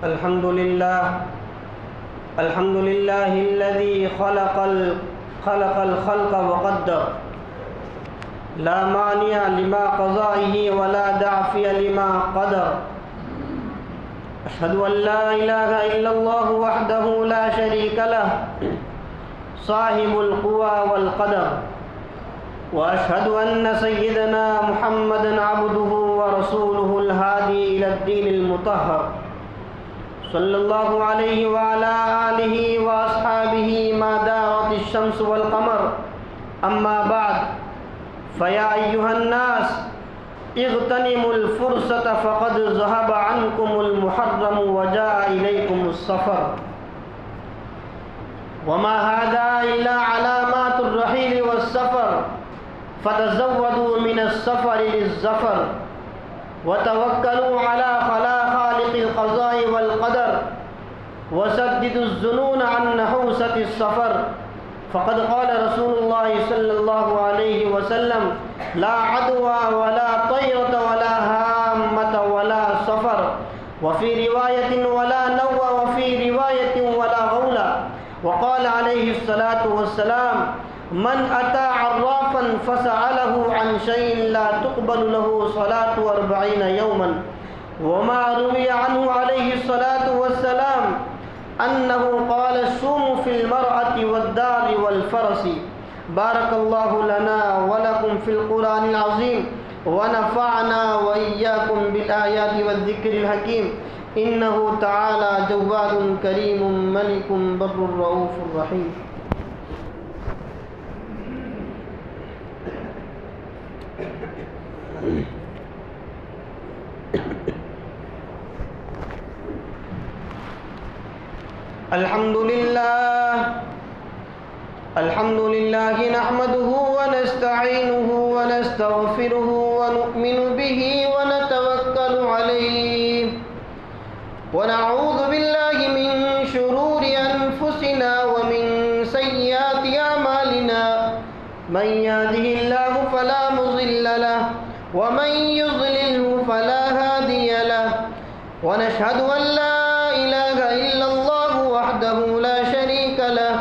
الحمد لله الذي خلق الخلق وقدر، لا مانع لما قضائه ولا دافع لما قدر. أشهد أن لا إله إلا الله وحده لا شريك له صاحب القوى والقدر، وأشهد أن سيدنا محمدا عبده ورسوله الهادي إلى الدين المطهر، صلى الله عليه وعلى آله وأصحابه ما دارت الشمس والقمر. أما بعد، فيا أيها الناس اغتنموا الفرصة فقد ذهب عنكم المحرم وجاء إليكم السفر، وما هذا إلا علامات الرحيل والسفر، فتزودوا من السفر للزفر، وتوكلوا على خالق القضاء والقدر، وسددوا الظنون عن نحوسة السفر. فقد قال رسول الله صلى الله عليه وسلم: لا عدوى ولا طيرة ولا هامة ولا سفر، وفي رواية ولا نوى، وفي رواية ولا غولة. وقال عليه الصلاة والسلام: من أتى عرافا فسأله عن شيء لا تقبل له صلاة 40 يوما. وما روي عنه عليه الصلاة والسلام أنه قال: الشوم في المرأة والدار والفرس. بارك الله لنا ولكم في القرآن العظيم، ونفعنا وإياكم بالآيات والذكر الحكيم. إنه تعالى جواد كريم ملك بر رؤوف رحيم. الحمد لله نحمده ونستعينه ونستغفره ونؤمن به ونتوكل عليه، ونعوذ بالله من شرور أنفسنا ومن سيئات أعمالنا. من يهده الله فلا مضل له، ومن يضلله فلا هادي له. ونشهد أن لا إله إلا الله وحده لا شريك له،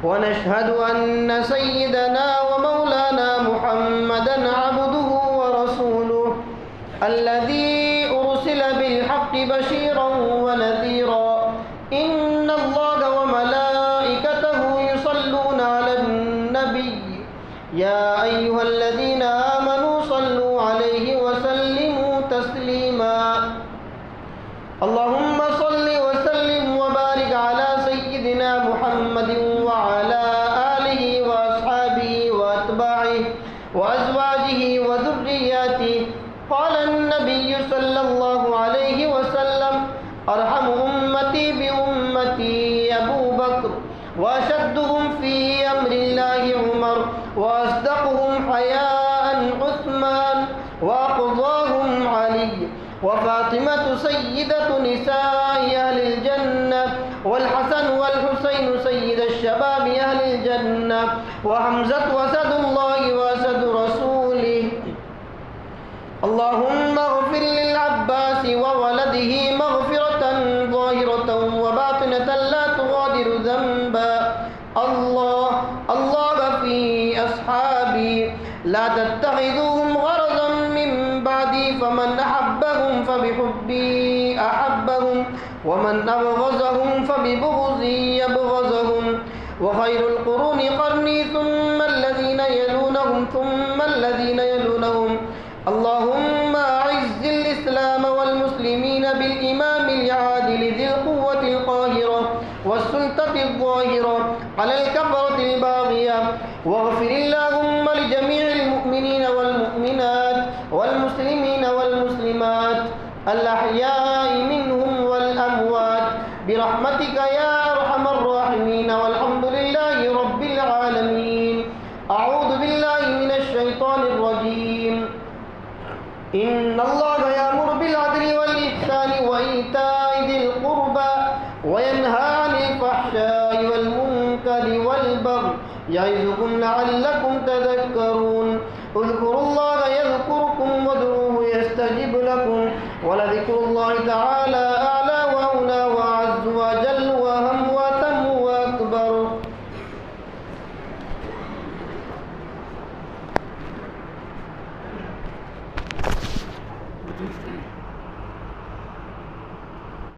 ونشهد أن سيدنا ومولانا محمدا عبده ورسوله، الذي أرسل بالحق بشيرا ونذيرا. إن الله وملائكته يصلون على النبي، يا أيها الذين آمنوا صلوا عليه وسلموا تسليما. اللهم صل وسلم وبارك على سيدنا محمد وعلى آله وأصحابه وأتباعه وأزواجه وذرياته. قال النبي صلى الله عليه وسلم: أرحم أمتي بأمتي أبو بكر، وأشدهم في أمر الله عمر، وأصدقهم حياء عثمان، وأقضاهم علي، وفاطمة سيدة نساء أهل الجنة، والحسن والحسين سيد الشباب أهل الجنة، وحمزة أسد الله وأسد رسوله. اللهم اغفر للعباس وولده مغفرة ظاهرة وباطنة لا تغادر ذنبا. الله في أصحابي لا تتخذوهم غرضا من بعدي، فمن أحبهم فبحبي أحبهم، ومن أبغضهم فببغضي يبغضهم. وخير القرون قرني، ثم الذين يلونهم، ثم الذين يلونهم. اللهم أعز الإسلام والمسلمين بالإمام العادل ذي القوة القاهرة والسلطة الظاهرة على الكفرة الباغية. واغفر اللهم لجميع المؤمنين والمؤمنات والمسلمين والمسلمات الأحياء منهم والأموات برحمتك يا أرحم الراحمين، والحمد لله رب العالمين. أعوذ بالله من الشيطان الرجيم. إن الله يأمر بالعدل والإحسان وإيتاء ذي القربى، وينهى عن الفحشاء والمنكر والبغي، يعظكم لعلكم تذكرون. اذكروا الله يذكركم وادعوه يستجب لكم، ولذكر الله تعالى أعلى وأولى